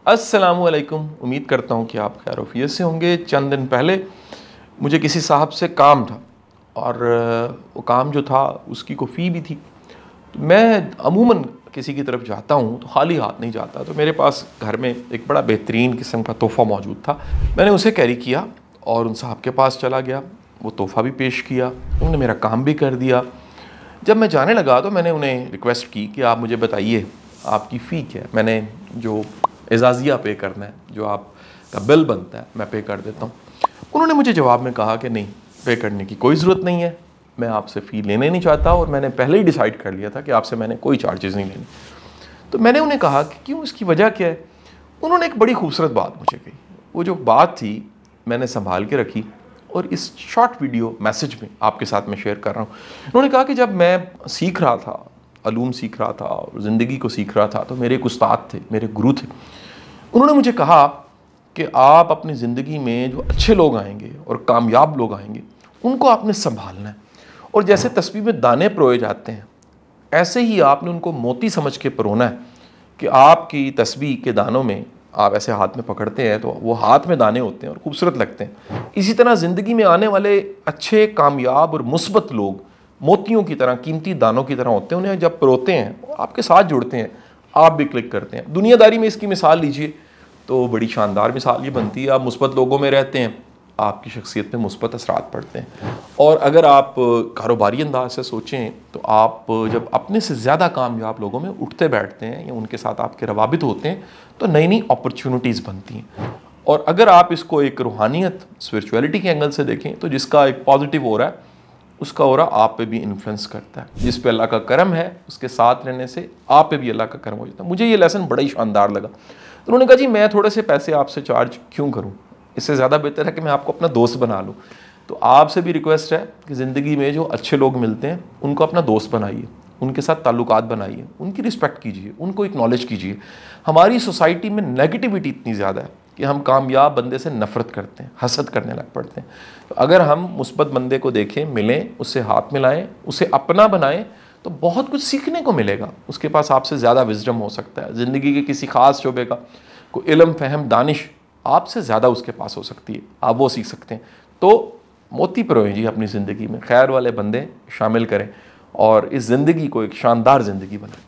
अस्सलामु अलैकुम। उम्मीद करता हूँ कि आप खैर आफियत से होंगे। चंद दिन पहले मुझे किसी साहब से काम था और वो काम जो था उसकी कोई फ़ी भी थी। तो मैं अमूमन किसी की तरफ जाता हूँ तो खाली हाथ नहीं जाता, तो मेरे पास घर में एक बड़ा बेहतरीन किस्म का तोहफ़ा मौजूद था। मैंने उसे कैरी किया और उन साहब के पास चला गया, वो तोहफ़ा भी पेश किया, उन्होंने मेरा काम भी कर दिया। जब मैं जाने लगा तो मैंने उन्हें रिक्वेस्ट की कि आप मुझे बताइए आपकी फ़ी क्या है, मैंने जो एजाज़िया पे करना है, जो आपका बिल बनता है, मैं पे कर देता हूँ। उन्होंने मुझे जवाब में कहा कि नहीं, पे करने की कोई ज़रूरत नहीं है, मैं आपसे फ़ी लेने नहीं चाहता और मैंने पहले ही डिसाइड कर लिया था कि आपसे मैंने कोई चार्जेस नहीं लेने। तो मैंने उन्हें कहा कि क्यों, इसकी वजह क्या है। उन्होंने एक बड़ी खूबसूरत बात मुझे कही। वो जो बात थी मैंने संभाल के रखी और इस शॉर्ट वीडियो मैसेज में आपके साथ मैं शेयर कर रहा हूँ। उन्होंने कहा कि जब मैं सीख रहा था, अलूम सीख रहा था और ज़िंदगी को सीख रहा था, तो मेरे एक उस्ताद थे, मेरे गुरु थे। उन्होंने मुझे कहा कि आप अपनी ज़िंदगी में जो अच्छे लोग आएंगे और कामयाब लोग आएंगे उनको आपने संभालना है, और जैसे तस्बीह में दाने परोए जाते हैं ऐसे ही आपने उनको मोती समझ के परोना है कि आपकी तस्बीह के दानों में आप ऐसे हाथ में पकड़ते हैं तो वो हाथ में दाने होते हैं और खूबसूरत लगते हैं। इसी तरह ज़िंदगी में आने वाले अच्छे, कामयाब और मुस्बत लोग मोतियों की तरह, कीमती दानों की तरह होते हैं। उन्हें जब परोते हैं आपके साथ जुड़ते हैं, आप भी क्लिक करते हैं। दुनियादारी में इसकी मिसाल लीजिए तो बड़ी शानदार मिसाल ये बनती है। आप मुस्बत लोगों में रहते हैं, आपकी शख्सियत पे मुस्बत असरात पड़ते हैं। और अगर आप कारोबारी अंदाज से सोचें तो आप जब अपने से ज़्यादा कामयाब लोगों में उठते बैठते हैं या उनके साथ आपके रवाबित होते हैं तो नई नई अपॉर्चुनिटीज़ बनती हैं। और अगर आप इसको एक रूहानियत, स्पिरिचुअलिटी के एंगल से देखें तो जिसका एक पॉजिटिव हो रहा है उसका हो रहा आप पे भी इन्फ्लुएंस करता है। जिस पे अल्लाह का करम है उसके साथ रहने से आप पे भी अल्लाह का करम हो जाता है। मुझे ये लेसन बड़ा ही शानदार लगा। तो उन्होंने कहा जी मैं थोड़े से पैसे आपसे चार्ज क्यों करूं, इससे ज़्यादा बेहतर है कि मैं आपको अपना दोस्त बना लूं। तो आपसे भी रिक्वेस्ट है कि ज़िंदगी में जो अच्छे लोग मिलते हैं उनको अपना दोस्त बनाइए, उनके साथ ताल्लुकात बनाइए, उनकी रिस्पेक्ट कीजिए, उनको एक्नॉलेज कीजिए। हमारी सोसाइटी में नेगेटिविटी इतनी ज़्यादा है कि हम कामयाब बंदे से नफ़रत करते हैं, हसद करने लग पड़ते हैं। तो अगर हम मुस्बत बंदे को देखें, मिलें, उससे हाथ मिलाएं, उसे अपना बनाएं तो बहुत कुछ सीखने को मिलेगा। उसके पास आपसे ज़्यादा विजडम हो सकता है, ज़िंदगी के किसी ख़ास शोबे का कोई इल्म, फ़हम, दानिश आपसे ज़्यादा उसके पास हो सकती है, आप वो सीख सकते हैं। तो मोती परोएं जी अपनी ज़िंदगी में, खैर वाले बंदे शामिल करें और इस ज़िंदगी को एक शानदार ज़िंदगी बनाएं।